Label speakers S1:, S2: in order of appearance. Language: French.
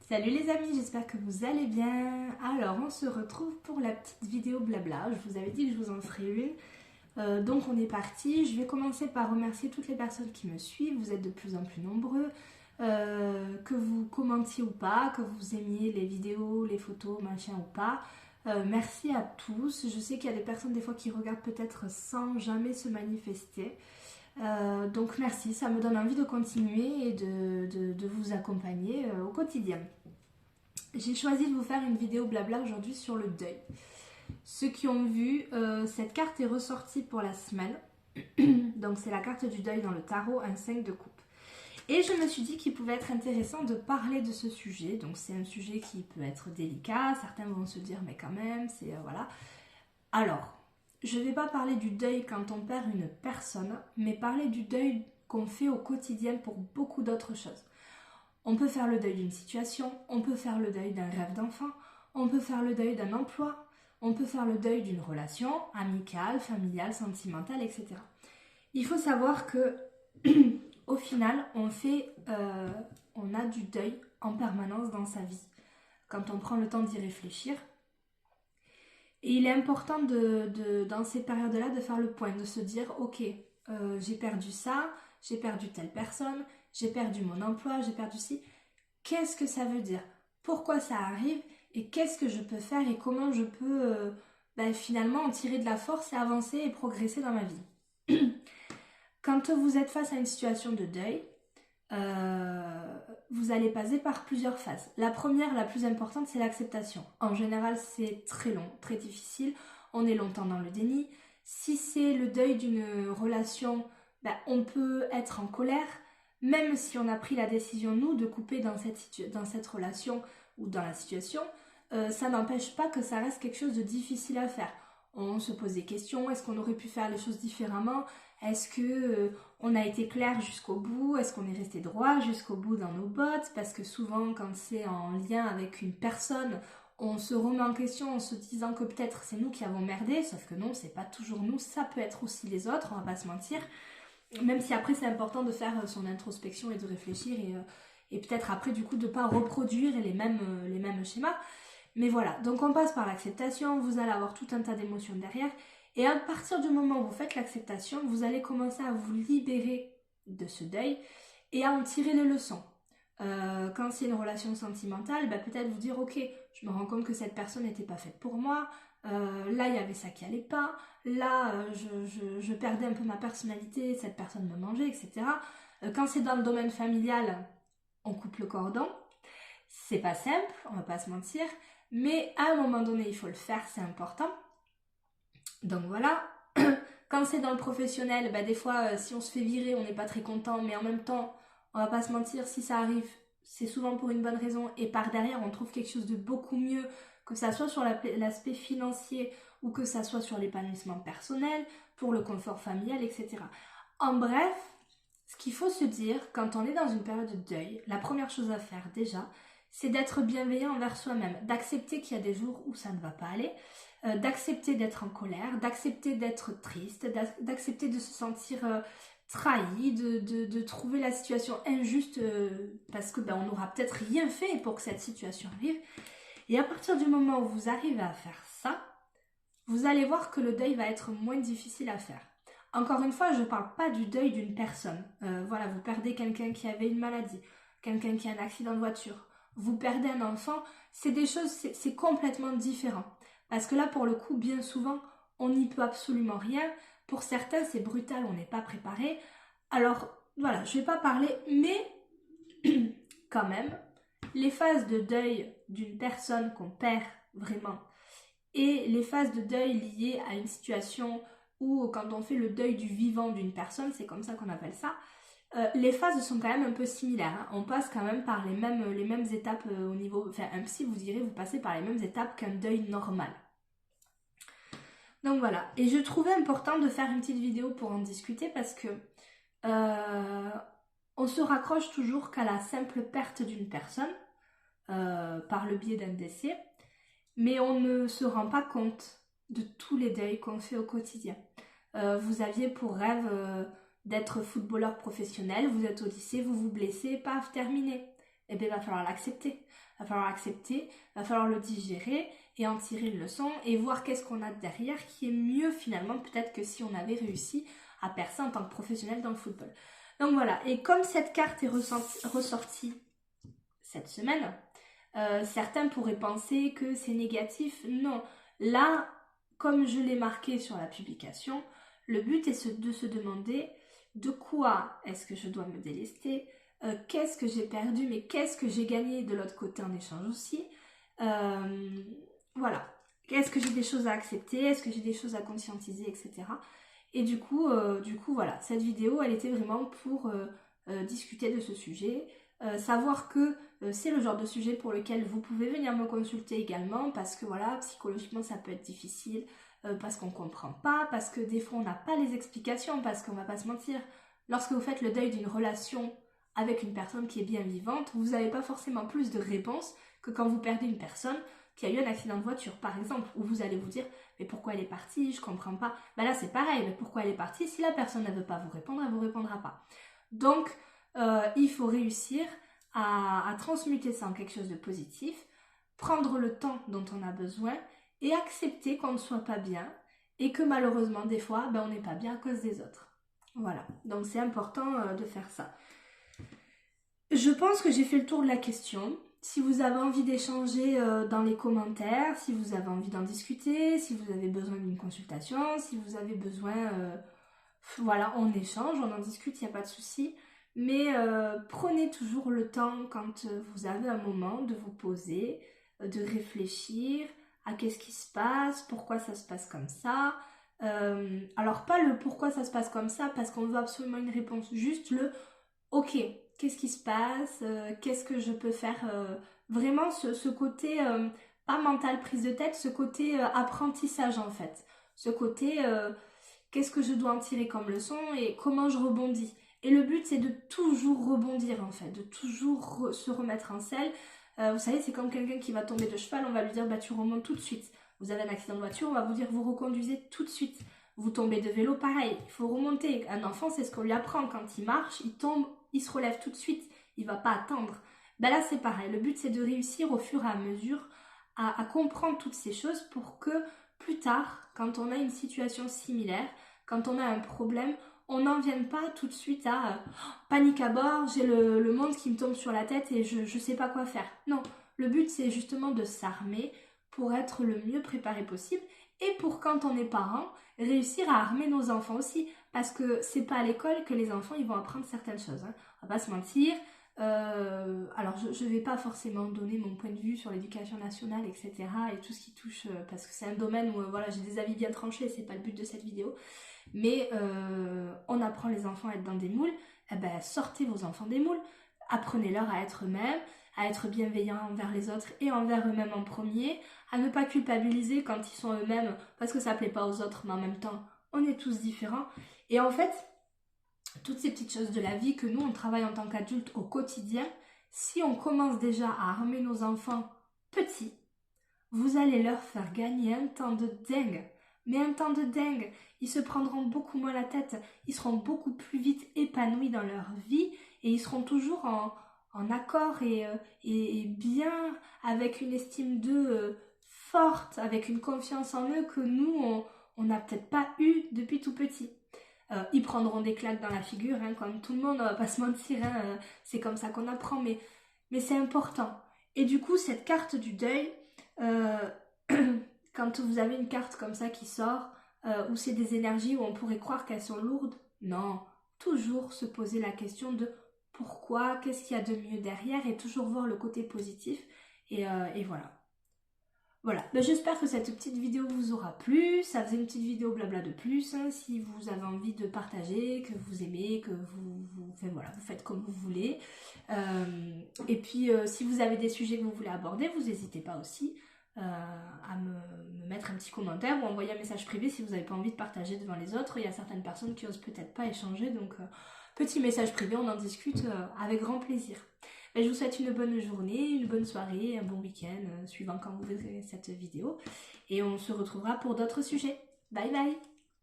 S1: Salut les amis, j'espère que vous allez bien. Alors on se retrouve pour la petite vidéo blabla. Je vous avais dit que je vous en ferai une. Donc on est parti. Je vais commencer par remercier toutes les personnes qui me suivent. Vous êtes de plus en plus nombreux. Que vous commentiez ou pas, que vous aimiez les vidéos, les photos, machin ou pas. Merci à tous. Je sais qu'il y a des personnes des fois qui regardent peut-être sans jamais se manifester. Donc merci, ça me donne envie de continuer et de vous accompagner au quotidien. J'ai choisi de vous faire une vidéo blabla aujourd'hui sur le deuil. Ceux qui ont vu, cette carte est ressortie pour la semaine. Donc c'est la carte du deuil dans le tarot, un 5 de coupe. Et je me suis dit qu'il pouvait être intéressant de parler de ce sujet. Donc c'est un sujet qui peut être délicat. Certains vont se dire mais quand même, c'est voilà. Alors, je ne vais pas parler du deuil quand on perd une personne, mais parler du deuil qu'on fait au quotidien pour beaucoup d'autres choses. On peut faire le deuil d'une situation, on peut faire le deuil d'un rêve d'enfant, on peut faire le deuil d'un emploi, on peut faire le deuil d'une relation amicale, familiale, sentimentale, etc. Il faut savoir que au final, on a du deuil en permanence dans sa vie. Quand on prend le temps d'y réfléchir. Et il est important dans ces périodes-là de faire le point, de se dire ok, j'ai perdu ça, j'ai perdu telle personne, j'ai perdu mon emploi, j'ai perdu ci. Qu'est-ce que ça veut dire? Pourquoi ça arrive? Et qu'est-ce que je peux faire et comment je peux finalement en tirer de la force et avancer et progresser dans ma vie? Quand vous êtes face à une situation de deuil, vous allez passer par plusieurs phases. La première, la plus importante, c'est l'acceptation. En général, c'est très long, très difficile. On est longtemps dans le déni. Si c'est le deuil d'une relation, on peut être en colère, même si on a pris la décision, nous, de couper dans cette relation ou dans la situation, ça n'empêche pas que ça reste quelque chose de difficile à faire. On se pose des questions, est-ce qu'on aurait pu faire les choses différemment? Est-ce que on a été clair jusqu'au bout? Est-ce qu'on est resté droit jusqu'au bout dans nos bottes? Parce que souvent, quand c'est en lien avec une personne, on se remet en question en se disant que peut-être c'est nous qui avons merdé, sauf que non, c'est pas toujours nous, ça peut être aussi les autres, on va pas se mentir. Même si après c'est important de faire son introspection et de réfléchir et peut-être après du coup de pas reproduire les mêmes schémas. Mais voilà, donc on passe par l'acceptation, vous allez avoir tout un tas d'émotions derrière. Et à partir du moment où vous faites l'acceptation, vous allez commencer à vous libérer de ce deuil et à en tirer les leçons. Quand c'est une relation sentimentale, peut-être vous dire ok, je me rends compte que cette personne n'était pas faite pour moi, là il y avait ça qui allait pas, là je perdais un peu ma personnalité, cette personne me mangeait, etc. Quand c'est dans le domaine familial, on coupe le cordon. C'est pas simple, on va pas se mentir, mais à un moment donné il faut le faire, c'est important. Donc voilà, quand c'est dans le professionnel, des fois si on se fait virer on n'est pas très content, mais en même temps on va pas se mentir, si ça arrive c'est souvent pour une bonne raison et par derrière on trouve quelque chose de beaucoup mieux, que ça soit sur l'aspect financier ou que ça soit sur l'épanouissement personnel, pour le confort familial, etc. En bref, ce qu'il faut se dire quand on est dans une période de deuil, la première chose à faire déjà, c'est d'être bienveillant envers soi-même, d'accepter qu'il y a des jours où ça ne va pas aller, d'accepter d'être en colère, d'accepter d'être triste, d'accepter de se sentir trahi, de trouver la situation injuste parce que on n'aura peut-être rien fait pour que cette situation arrive. Et à partir du moment où vous arrivez à faire ça, vous allez voir que le deuil va être moins difficile à faire. Encore une fois, je ne parle pas du deuil d'une personne. Voilà, vous perdez quelqu'un qui avait une maladie, quelqu'un qui a un accident de voiture, vous perdez un enfant, c'est des choses, c'est complètement différent. Parce que là, pour le coup, bien souvent, on n'y peut absolument rien. Pour certains, c'est brutal, on n'est pas préparé. Alors, voilà, je ne vais pas parler, mais quand même, les phases de deuil d'une personne qu'on perd vraiment et les phases de deuil liées à une situation où quand on fait le deuil du vivant d'une personne, c'est comme ça qu'on appelle ça, les phases sont quand même un peu similaires. Hein. On passe quand même par les mêmes étapes au niveau... Enfin, un psy vous dirait, vous passez par les mêmes étapes qu'un deuil normal. Donc voilà. Et je trouvais important de faire une petite vidéo pour en discuter parce que on se raccroche toujours qu'à la simple perte d'une personne par le biais d'un décès, mais on ne se rend pas compte de tous les deuils qu'on fait au quotidien. Vous aviez pour rêve d'être footballeur professionnel, vous êtes au lycée, vous vous blessez, paf, terminé. eh bien, il va falloir l'accepter. Il va falloir l'accepter, il va falloir le digérer et en tirer une leçon et voir qu'est-ce qu'on a derrière qui est mieux finalement peut-être que si on avait réussi à percer en tant que professionnel dans le football. Donc voilà, et comme cette carte est ressortie cette semaine, certains pourraient penser que c'est négatif. Non, là, comme je l'ai marqué sur la publication, le but est de se demander de quoi est-ce que je dois me délester, qu'est-ce que j'ai perdu, mais qu'est-ce que j'ai gagné de l'autre côté en échange aussi. Voilà, est-ce que j'ai des choses à accepter, est-ce que j'ai des choses à conscientiser, etc. Et du coup, voilà, cette vidéo, elle était vraiment pour discuter de ce sujet, savoir que c'est le genre de sujet pour lequel vous pouvez venir me consulter également, parce que voilà, psychologiquement, ça peut être difficile, parce qu'on comprend pas, parce que des fois, on n'a pas les explications, parce qu'on va pas se mentir, lorsque vous faites le deuil d'une relation avec une personne qui est bien vivante, vous n'avez pas forcément plus de réponses que quand vous perdez une personne qui a eu un accident de voiture, par exemple, où vous allez vous dire « mais pourquoi elle est partie, je comprends pas ». Ben là, c'est pareil, mais pourquoi elle est partie? Si la personne ne veut pas vous répondre, elle vous répondra pas. Donc, il faut réussir à transmuter ça en quelque chose de positif, prendre le temps dont on a besoin et accepter qu'on ne soit pas bien et que malheureusement, des fois, ben, on n'est pas bien à cause des autres. Voilà, donc c'est important de faire ça. Je pense que j'ai fait le tour de la question. Si vous avez envie d'échanger dans les commentaires, si vous avez envie d'en discuter, si vous avez besoin d'une consultation, si vous avez besoin, voilà, on échange, on en discute, il n'y a pas de souci. Mais prenez toujours le temps quand vous avez un moment de vous poser, de réfléchir à qu'est-ce qui se passe, pourquoi ça se passe comme ça. Alors pas le pourquoi ça se passe comme ça parce qu'on veut absolument une réponse, juste le ok, qu'est-ce qui se passe, qu'est-ce que je peux faire, vraiment ce côté, pas mental prise de tête, ce côté apprentissage en fait, ce côté qu'est-ce que je dois en tirer comme leçon et comment je rebondis. Et le but c'est de toujours rebondir en fait, de toujours se remettre en selle. Vous savez, c'est comme quelqu'un qui va tomber de cheval, on va lui dire bah tu remontes tout de suite. Vous avez un accident de voiture, on va vous dire vous reconduisez tout de suite. Vous tombez de vélo, pareil, il faut remonter. Un enfant, c'est ce qu'on lui apprend. Quand il marche, il tombe, il se relève tout de suite. Il va pas attendre. Ben là, c'est pareil. Le but, c'est de réussir au fur et à mesure à comprendre toutes ces choses pour que plus tard, quand on a une situation similaire, quand on a un problème, on n'en vienne pas tout de suite à panique à bord, j'ai le monde qui me tombe sur la tête et je ne sais pas quoi faire. Non, le but, c'est justement de s'armer pour être le mieux préparé possible et pour quand on est parent, réussir à armer nos enfants aussi, parce que c'est pas à l'école que les enfants ils vont apprendre certaines choses, hein. On va pas se mentir. Alors je vais pas forcément donner mon point de vue sur l'éducation nationale, etc. et tout ce qui touche, parce que c'est un domaine où voilà, j'ai des avis bien tranchés, c'est pas le but de cette vidéo. Mais on apprend les enfants à être dans des moules, eh ben, sortez vos enfants des moules, apprenez-leur à être eux-mêmes, à être bienveillants envers les autres et envers eux-mêmes en premier, à ne pas culpabiliser quand ils sont eux-mêmes parce que ça plaît pas aux autres, mais en même temps, on est tous différents. Et en fait, toutes ces petites choses de la vie que nous, on travaille en tant qu'adultes au quotidien, si on commence déjà à armer nos enfants petits, vous allez leur faire gagner un temps de dingue. Mais un temps de dingue. Ils se prendront beaucoup moins la tête. Ils seront beaucoup plus vite épanouis dans leur vie et ils seront toujours en accord et bien, avec une estime d'eux forte, avec une confiance en eux que nous, on n'a peut-être pas eu depuis tout petit. Ils prendront des claques dans la figure, hein, comme tout le monde, on va pas se mentir, hein, c'est comme ça qu'on apprend, mais c'est important. Et du coup, cette carte du deuil, quand vous avez une carte comme ça qui sort, où c'est des énergies où on pourrait croire qu'elles sont lourdes, non, toujours se poser la question de pourquoi, qu'est-ce qu'il y a de mieux derrière et toujours voir le côté positif et voilà. Voilà, ben, j'espère que cette petite vidéo vous aura plu, ça faisait une petite vidéo blabla de plus, hein, si vous avez envie de partager, que vous aimez, que voilà, vous faites comme vous voulez. Et puis si vous avez des sujets que vous voulez aborder, vous n'hésitez pas aussi à me mettre un petit commentaire ou envoyer un message privé si vous n'avez pas envie de partager devant les autres. Il y a certaines personnes qui osent peut-être pas échanger, donc petit message privé, on en discute avec grand plaisir. Et je vous souhaite une bonne journée, une bonne soirée, un bon week-end, suivant quand vous verrez cette vidéo. Et on se retrouvera pour d'autres sujets. Bye bye!